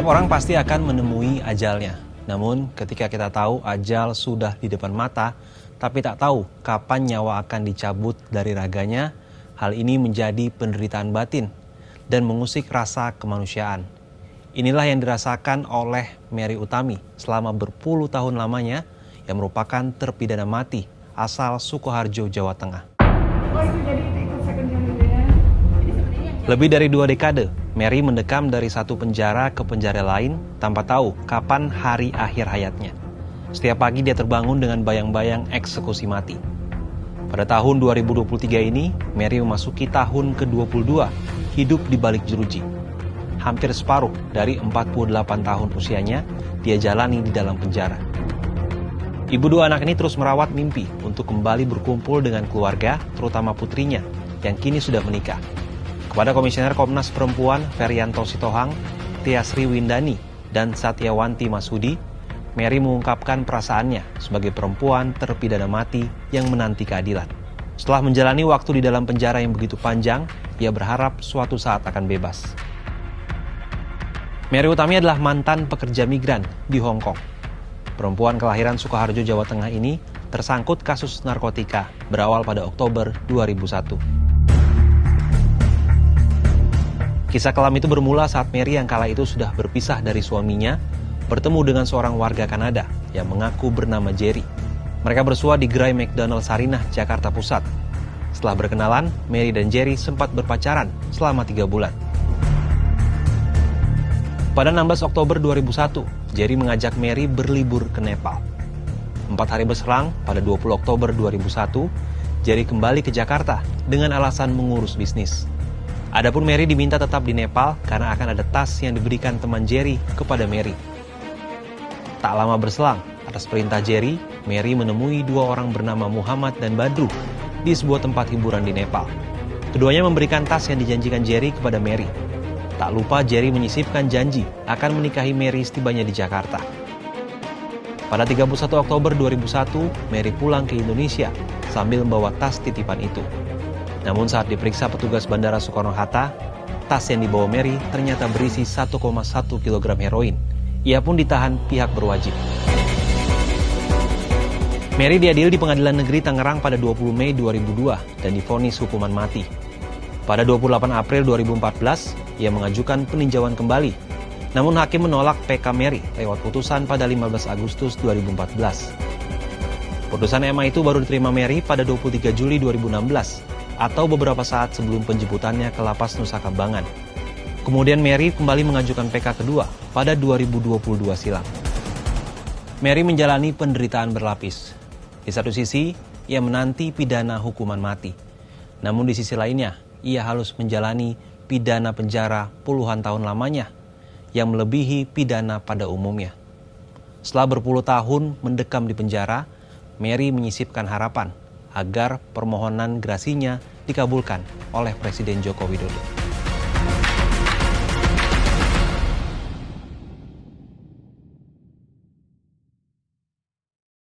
Setiap orang pasti akan menemui ajalnya. Namun ketika kita tahu ajal sudah di depan mata, tapi tak tahu kapan nyawa akan dicabut dari raganya, hal ini menjadi penderitaan batin dan mengusik rasa kemanusiaan. Inilah yang dirasakan oleh Mary Utami selama berpuluh tahun lamanya yang merupakan terpidana mati asal Sukoharjo, Jawa Tengah. Lebih dari 2 dekade, Mary mendekam dari satu penjara ke penjara lain tanpa tahu kapan hari akhir hayatnya. Setiap pagi dia terbangun dengan bayang-bayang eksekusi mati. Pada tahun 2023 ini, Mary memasuki tahun ke-22 hidup di balik jeruji. Hampir separuh dari 48 tahun usianya dia jalani di dalam penjara. Ibu 2 anak ini terus merawat mimpi untuk kembali berkumpul dengan keluarga, terutama putrinya yang kini sudah menikah. Kepada Komisioner Komnas Perempuan Ferianto Sitohang, Tia Sri Windani, dan Satyawanti Masudi, Mary mengungkapkan perasaannya sebagai perempuan terpidana mati yang menanti keadilan. Setelah menjalani waktu di dalam penjara yang begitu panjang, ia berharap suatu saat akan bebas. Mary Utami adalah mantan pekerja migran di Hong Kong. Perempuan kelahiran Sukoharjo, Jawa Tengah ini tersangkut kasus narkotika berawal pada Oktober 2001. Kisah kelam itu bermula saat Mary yang kala itu sudah berpisah dari suaminya, bertemu dengan seorang warga Kanada yang mengaku bernama Jerry. Mereka bersua di gerai McDonald Sarinah, Jakarta Pusat. Setelah berkenalan, Mary dan Jerry sempat berpacaran selama 3 bulan. Pada 16 Oktober 2001, Jerry mengajak Mary berlibur ke Nepal. 4 hari berselang, pada 20 Oktober 2001, Jerry kembali ke Jakarta dengan alasan mengurus bisnis. Adapun Mary diminta tetap di Nepal karena akan ada tas yang diberikan teman Jerry kepada Mary. Tak lama berselang, atas perintah Jerry, Mary menemui 2 orang bernama Muhammad dan Badru di sebuah tempat hiburan di Nepal. Keduanya memberikan tas yang dijanjikan Jerry kepada Mary. Tak lupa Jerry menyisipkan janji akan menikahi Mary setibanya di Jakarta. Pada 31 Oktober 2001, Mary pulang ke Indonesia sambil membawa tas titipan itu. Namun saat diperiksa petugas Bandara Soekarno-Hatta, tas yang dibawa Mary ternyata berisi 1,1 kg heroin. Ia pun ditahan pihak berwajib. Mary diadili di Pengadilan Negeri Tangerang pada 20 Mei 2002 dan divonis hukuman mati. Pada 28 April 2014, ia mengajukan peninjauan kembali. Namun hakim menolak PK Mary lewat putusan pada 15 Agustus 2014. Putusan MA itu baru diterima Mary pada 23 Juli 2016. Atau beberapa saat sebelum penjemputannya ke Lapas Nusa Kambangan. Kemudian Mary kembali mengajukan PK kedua pada 2022 silam. Mary menjalani penderitaan berlapis. Di satu sisi, ia menanti pidana hukuman mati. Namun di sisi lainnya, ia harus menjalani pidana penjara puluhan tahun lamanya yang melebihi pidana pada umumnya. Setelah berpuluh tahun mendekam di penjara, Mary menyisipkan harapan agar permohonan gerasinya dikabulkan oleh Presiden Joko Widodo.